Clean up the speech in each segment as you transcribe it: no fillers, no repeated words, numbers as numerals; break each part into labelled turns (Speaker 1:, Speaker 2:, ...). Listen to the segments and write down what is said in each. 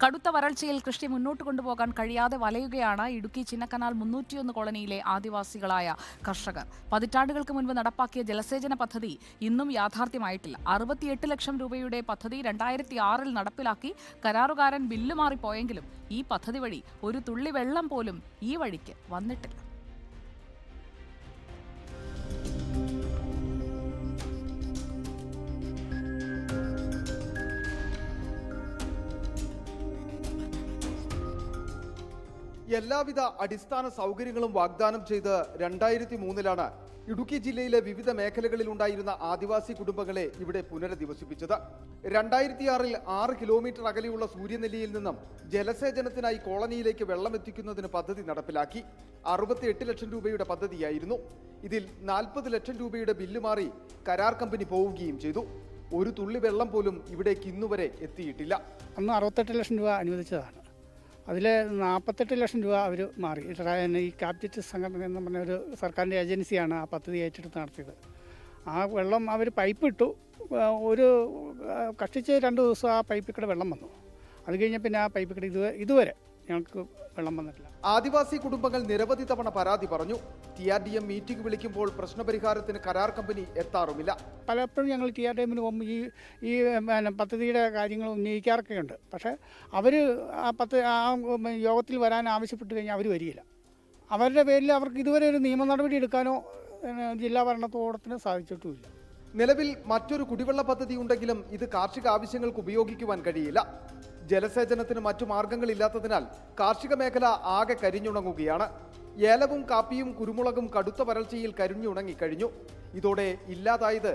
Speaker 1: കടുത്ത വരൾച്ചയിൽ കൃഷി മുന്നോട്ട് കൊണ്ടുപോകാൻ കഴിയാതെ വലയുകയാണ് ഇടുക്കി ചിന്നക്കനാൽ 301 കോളനിയിലെ ആദിവാസികളായ കർഷകർ. പതിറ്റാണ്ടുകൾക്ക് മുൻപ് നടപ്പാക്കിയ ജലസേചന പദ്ധതി ഇന്നും യാഥാർത്ഥ്യമായിട്ടില്ല. 68 ലക്ഷം രൂപയുടെ പദ്ധതി 2006-ൽ നടപ്പിലാക്കി. കരാറുകാരൻ ബില്ല് മാറിപ്പോയെങ്കിലും ഈ പദ്ധതി വഴി ഒരു തുള്ളി വെള്ളം പോലും ഈ വഴിക്ക് വന്നിട്ടില്ല.
Speaker 2: എല്ലാവിധ അടിസ്ഥാന സൗകര്യങ്ങളും വാഗ്ദാനം ചെയ്ത് 2003-ലാണ് ഇടുക്കി ജില്ലയിലെ വിവിധ മേഖലകളിൽ ഉണ്ടായിരുന്ന ആദിവാസി കുടുംബങ്ങളെ ഇവിടെ പുനരധിവസിപ്പിച്ചത്. 2006-ൽ 6 കിലോമീറ്റർ അകലെയുള്ള സൂര്യനെല്ലിയിൽ നിന്നും ജലസേചനത്തിനായി കോളനിയിലേക്ക് വെള്ളം എത്തിക്കുന്നതിന് പദ്ധതി നടപ്പിലാക്കി. 68 ലക്ഷം രൂപയുടെ പദ്ധതിയായിരുന്നു. ഇതിൽ 40 ലക്ഷം രൂപയുടെ ബില്ല് മാറി കരാർ കമ്പനി പോവുകയും ചെയ്തു. ഒരു തുള്ളി വെള്ളം പോലും ഇവിടേക്ക് ഇന്നുവരെ എത്തിയിട്ടില്ല.
Speaker 3: അന്ന് 68 ലക്ഷം രൂപ അനുവദിച്ചതാണ്. അതിൽ 48 ലക്ഷം രൂപ അവർ മാറി. ഈ ക്യാപിറ്റൽ സംഘടന എന്ന് പറഞ്ഞ ഒരു സർക്കാരിൻ്റെ ഏജൻസിയാണ് ആ പദ്ധതി ഏറ്റെടുത്ത് നടത്തിയത്. ആ വെള്ളം അവർ പൈപ്പ് ഇട്ടു. ഒരു കഷ്ടിച്ച് 2 ദിവസം ആ പൈപ്പിൽ കൂടെ വെള്ളം വന്നു. അത് കഴിഞ്ഞ പിന്നെ ആ പൈപ്പിൽ കൂടെ ഇതുവരെ ഞങ്ങൾക്ക് വെള്ളം വന്നിട്ടില്ല.
Speaker 2: ആദിവാസി കുടുംബങ്ങൾ നിരവധി തവണ പരാതി പറഞ്ഞു. TRDM മീറ്റിംഗ് വിളിക്കുമ്പോൾ പ്രശ്നപരിഹാരത്തിന് കരാർ കമ്പനി എത്താറുമില്ല.
Speaker 3: പലപ്പോഴും ഞങ്ങൾ TRDMന് പോകുമ്പോൾ ഈ പദ്ധതിയുടെ കാര്യങ്ങൾ ഉന്നയിക്കാറൊക്കെയുണ്ട്. പക്ഷേ അവർ ആ യോഗത്തിൽ വരാൻ ആവശ്യപ്പെട്ട് കഴിഞ്ഞാൽ അവർ വരികയില്ല. അവരുടെ പേരിൽ അവർക്ക് ഇതുവരെ ഒരു നിയമ നടപടി എടുക്കാനോ ജില്ലാ ഭരണകൂടത്തിന് സാധിച്ചിട്ടുമില്ല.
Speaker 2: നിലവിൽ മറ്റൊരു കുടിവെള്ള പദ്ധതി ഉണ്ടെങ്കിലും ഇത് കാർഷിക ആവശ്യങ്ങൾക്ക് ഉപയോഗിക്കുവാൻ കഴിയില്ല. ജലസേചനത്തിന് മറ്റു മാർഗങ്ങളില്ലാത്തതിനാൽ കാർഷിക മേഖല ആകെ കരിഞ്ഞുണങ്ങുകയാണ്. ഏലവും കാപ്പിയും കുരുമുളകും കടുത്ത വരൾച്ചയിൽ കരിഞ്ഞുണങ്ങിക്കഴിഞ്ഞു. ഇതോടെ ഇല്ലാതായത്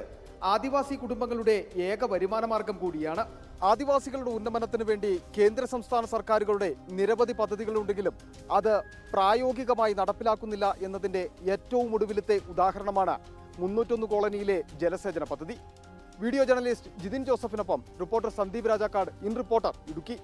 Speaker 2: ആദിവാസി കുടുംബങ്ങളുടെ ഏക വരുമാന മാർഗം കൂടിയാണ്. ആദിവാസികളുടെ ഉന്നമനത്തിന് വേണ്ടി കേന്ദ്ര സംസ്ഥാന സർക്കാരുകളുടെ നിരവധി പദ്ധതികളുണ്ടെങ്കിലും അത് പ്രായോഗികമായി നടപ്പിലാക്കുന്നില്ല എന്നതിൻ്റെ ഏറ്റവും ഒടുവിലത്തെ ഉദാഹരണമാണ് 301 കോളനിയിലെ ജലസേചന പദ്ധതി. വീഡിയോ ജേർണലിസ്റ്റ് ജിതിൻ ജോസഫിനൊപ്പം reporter Sandeep Rajakkad, in reporter, Idukki.